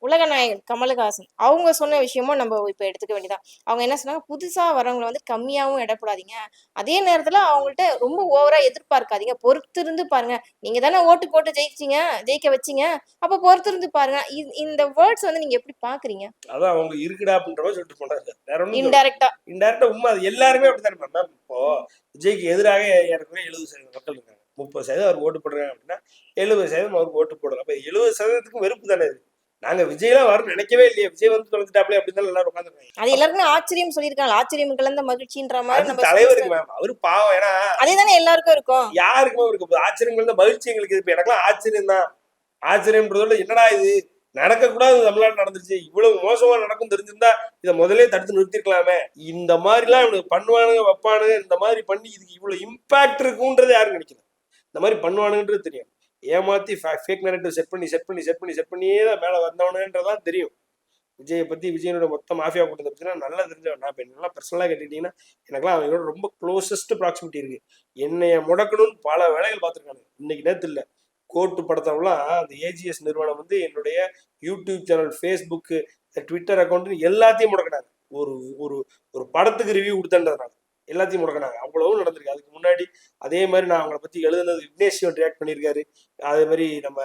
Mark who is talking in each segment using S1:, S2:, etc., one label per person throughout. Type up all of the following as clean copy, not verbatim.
S1: உலக நாயகன் கமலஹாசன் அவங்க சொன்ன விஷயமும் நம்ம இப்ப எடுத்துக்க வேண்டியதான். அவங்க என்ன சொன்னாங்க, புதுசா வரவங்கள வந்து கம்மியாவும் எடை போடாதீங்க. அதே நேரத்துல அவங்கள்ட்ட ரொம்ப ஓவரா எதிர்பார்க்காதீங்க. பொறுத்திருந்து பாருங்க. நீங்க தானே ஓட்டு போட்டு ஜெயிக்க வச்சீங்க. அப்ப பொறுத்திருந்து பாருங்க. இந்த வேர்ட்ஸ் வந்து நீங்க எப்படி பாக்குறீங்க?
S2: அதான் அவங்க இருக்குடா அப்படின்ற மாதிரி சொல்லிட்டு போனாங்க. வேற ஒன்றும்
S1: இன்டைரக்டா
S2: இன்டைரக்டா உண்மை. அது எல்லாருமே அப்படித்தானே மேம். இப்போ விஜய்க்கு எதிராக ஏறக்குறைய 70% மக்கள் இருக்காங்க. 30% அவர் ஓட்டு போடுறாங்க அப்படின்னா 70% அவருக்கு ஓட்டு போடலாம். அப்ப 70%க்கும் வெறுப்பு தானே இது. நாங்க விஜய்லாம் வரும்னு நினைக்கவே இல்லையே, விஜய் வந்து தொலைஞ்சிட்டாப்லே அப்படின்னு தான் எல்லாரும் உட்காந்துருக்காங்க.
S1: அது எல்லாருக்குமே ஆச்சரியம் சொல்லியிருக்காங்க. ஆச்சரியம் கலந்த மகிழ்ச்சின்ற மாதிரி
S2: அது
S1: நம்ம
S2: தலைவருக்கு மேம், அவரு பாவம். ஏன்னா
S1: அதேதானே எல்லாருக்கும் இருக்கும்.
S2: யாருக்குமே இருக்க போகுது ஆச்சரியம் கலந்த மகிழ்ச்சி எங்களுக்கு இருக்கு. எனக்கெல்லாம் ஆச்சரியம் தான். ஆச்சரியம்ன்றதோட என்னடா இது நடக்கக்கூடாது, தமிழ்நாடு நடந்துருச்சு, இவ்வளவு மோசமா நடக்கும் தெரிஞ்சிருந்தா இதை முதலே தடுத்து நிறுத்திருக்கலாமே. இந்த மாதிரிலாம் இவனுக்கு பண்ணுவானுங்க வைப்பானுங்க. இந்த மாதிரி பண்ணி இதுக்கு இவ்வளவு இம்பாக்ட் இருக்குன்றது யாரும் நினைக்கல. இந்த மாதிரி பண்ணுவானுன்றது தெரியும். ஏமாத்தி ஃபேக் நரேட்டிவ் செட் பண்ணியே தான் மேல வந்தவனுன்றதான் தெரியும். விஜயை பத்தி, விஜயனோட மொத்த மாஃபியா கூட்டத்தை பத்தினா நல்லா தெரிஞ்சவன். நான் இப்போ என்னெல்லாம் பர்சனலாக கேட்டுக்கிட்டீங்கன்னா எனக்குலாம் அவங்களோட ரொம்ப க்ளோசஸ்ட் ப்ராக்சிமிட்டி இருக்கு. என்னைய முடக்கணும்னு பல வேலைகள் பார்த்துருக்காங்க. இன்னைக்கு நேரத்து இல்லை, கோர்ட்டு படத்தவங்களாம் அந்த ஏஜிஎஸ் நிறுவனம் வந்து என்னுடைய YouTube channel, Facebook, Twitter account எல்லாத்தையும் முடக்கினாங்க. ஒரு ஒரு ஒரு படத்துக்கு ரிவ்யூ கொடுத்தேன்றதுனால எல்லாத்தையும் முடக்கினாங்க. அவ்வளவு நடந்திருக்கு. அதுக்கு முன்னாடி அதே மாதிரி நான் அவங்கள பத்தி எழுதுனது விக்னேஷ் சிவன் ரியாக்ட் பண்ணியிருக்காரு. அதே மாதிரி நம்ம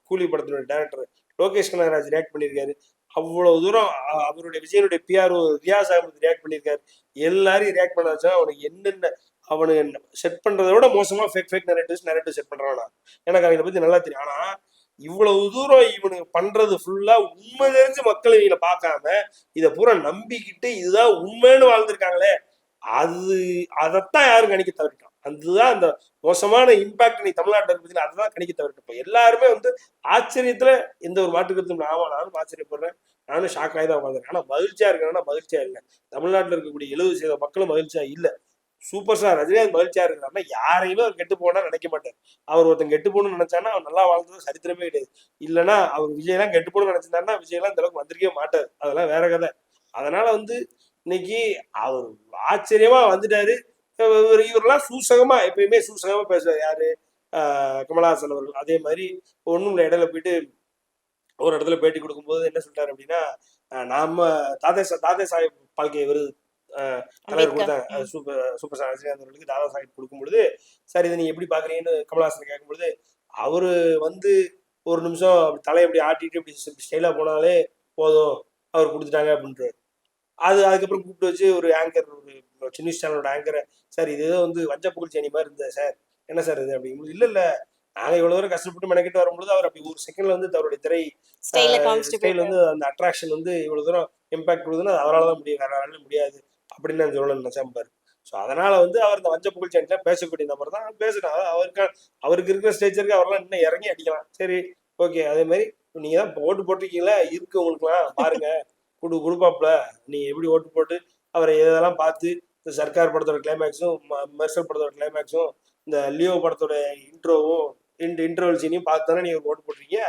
S2: கூலி படத்தினுடைய டேரக்டர் லோகேஷ் கனகராஜ் ரியாக்ட் பண்ணியிருக்காரு. அவ்வளவு தூரம் அவருடைய விஜயனுடைய பிஆர்ஓ ரியாஸ் அகமது ரியாக்ட் பண்ணியிருக்காரு. எல்லாரையும் ரியாக்ட் பண்ண வச்சா அவனுக்கு என்னென்ன அவனுக்கு செட் பண்றதை விட மோசமா ஃபேக் நரேட்டிவ் செட் பண்றானா எனக்கு அவங்களை பத்தி நல்லா தெரியும். ஆனா இவ்வளவு தூரம் இவனுக்கு பண்றது ஃபுல்லா உண்மை தெரிஞ்சு மக்கள் இவங்களை பார்க்காம இதை பூரா நம்பிக்கிட்டு இதுதான் உண்மைன்னு வாழ்ந்திருக்காங்களே, அதைத்தான் யாரும் கணிக்க தவறிட்டோம். அதுதான் அந்த மோசமான இம்பாக்ட் நீ தமிழ்நாட்டில் இருப்பதில் அதுதான் கணிக்க தவறிட்டோம். எல்லாருமே வந்து ஆச்சரியத்துல எந்த ஒரு மாற்று கருத்தும் ஆமா, நானும் ஆச்சரியப்படுறேன், நானும் ஷாக் ஆகி தான் உட்காந்துருக்கேன். ஆனா மகிழ்ச்சியா இருக்கேன்னா மகிழ்ச்சியா இல்லை. தமிழ்நாட்டில் இருக்கக்கூடிய 70% மக்களும் மகிழ்ச்சியா இல்லை. சூப்பர் ஸ்டார் ரஜினிகாந்த் மகிழ்ச்சியா இருக்கிறாருன்னா யாரையுமே அவர் கெட்டு போனா நினைக்க மாட்டார். அவர் ஒருத்தன் கெட்டு போகணும்னு நினைச்சானா அவர் நல்லா வாழ்ந்தது சரித்திரமே கிடையாது. இல்லைன்னா அவர் விஜயெல்லாம் கெட்டு போகணும்னு நினைச்சிருந்தாருன்னா விஜயெல்லாம் இந்த அளவுக்கு வந்திருக்கவே மாட்டார். அதெல்லாம் வேற கதை. அதனால வந்து இன்னைக்கு அவர் ஆச்சரியமா வந்துட்டாரு. இவரெல்லாம் சூசகமா எப்பயுமே சூசகமா பேசுவார். யாரு? கமலஹாசன் அவர்கள். அதே மாதிரி ஒண்ணும் இடையில போயிட்டு ஒரு இடத்துல பேட்டி கொடுக்கும்போது என்ன சொல்லிட்டாரு அப்படின்னா, நாம தாதே சாஹிப் பால்கே விருது தலைவர் கொடுத்தாங்க. சூப்பர் ஸ்டார் ரஜினிகாந்த் அவர்களுக்கு தாதா சாஹிப் கொடுக்கும் பொழுது, சார் இதை நீங்க எப்படி பாக்குறீங்கன்னு கமலஹாசன் கேட்கும் பொழுது, அவரு வந்து ஒரு நிமிஷம் தலையை அப்படி ஆட்டிட்டு இப்படி ஸ்டைலா போனாலே போதும், அவர் கொடுத்துட்டாங்க அப்படின்றாரு. அதுக்கப்புறம் கூப்பிட்டு வச்சு ஒரு ஆங்கர், ஒரு சின்ன சேனலோட ஆங்கரை, சார் இது ஏதோ வந்து வஞ்ச புகழ்ச்சி அணி மாதிரி இருந்தது சார், என்ன சார் இது அப்படிங்கும்போது, இல்ல நாங்க இவ்வளவு தூரம் கஷ்டப்பட்டு மெனக்கிட்டு வரும்பொழுது அவர் அப்படி ஒரு செகண்ட்ல வந்து அவருடைய திரை ஸ்டைல் வந்து அந்த அட்ராக்ஷன் வந்து இவ்வளவு தூரம் இம்பாக்ட் கொடுக்குதுன்னா அவரால் தான் முடியும், வேற யாராலும் முடியாது அப்படின்னு நான் சொல்லணும்னு நினைச்சேன் பாரு. ஸோ அதனால வந்து அவர் இந்த வஞ்ச புகழ்ச்சி அணிலாம் பேசக்கூடிய நபர் தான் பேசுறாங்க. அவருக்கு இருக்கிற ஸ்டேஜருக்கு அவரெல்லாம் இன்னும் இறங்கி அடிக்கலாம். சரி, ஓகே. அதே மாதிரி நீங்க தான் ஓட்டு போட்டிருக்கீங்களா, இருக்கு உங்களுக்குலாம் பாருங்க, கொடுப்பாப்புல. நீ எப்படி ஓட்டு போட்டு அவரை இதெல்லாம் பார்த்து இந்த சர்க்கார் படத்தோட கிளைமேக்ஸும் மெர்சல் படத்தோட கிளைமேக்ஸும் இந்த லியோ படத்தோட இன்ட்ரோவும் இன்டர்வல் சீனையும் பார்த்து தானே நீங்க ஓட்டு போட்டிருக்கீங்க.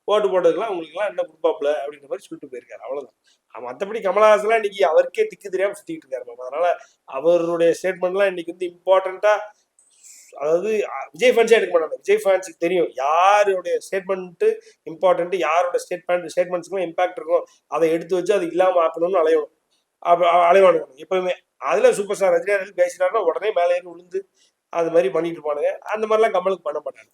S2: ஓட்டு போட்டதுக்கெல்லாம் உங்களுக்குலாம் என்ன கொடுப்பாப்புல அப்படின்ற மாதிரி சொல்லிட்டு போயிருக்காரு. அவ்வளவுதான். மற்றபடி கமலஹாசன்லாம் இன்னைக்கு அவருக்கே திக்கு தெரியாம சுத்திட்டு இருக்காரு. அதனால அவருடைய ஸ்டேட்மெண்ட்லாம் இன்னைக்கு வந்து இம்பார்ட்டண்டா, அதாவது விஜய் ஃபேன்ஸே எடுக்க மாட்டாங்க. விஜய் ஃபேன்ஸுக்கு தெரியும் யாருடைய ஸ்டேட்மெண்ட் இம்பார்ட்டன்ட், யாரோட ஸ்டேட்மெண்ட்ஸ்க்குலாம் இம்பாக்ட் இருக்கும், அதை எடுத்து வச்சு அது இல்லாம ஆக்கணும்னு அலைவானுங்க எப்பவுமே. அதுல சூப்பர் ஸ்டார் ரஜினிகாந்த் பேசினாருன்னா உடனே மேலே ஏறி விழுந்து அது மாதிரி பண்ணிட்டு இருப்பானுங்க. அந்த மாதிரிலாம் கமலுக்கு பண்ண மாட்டாங்க.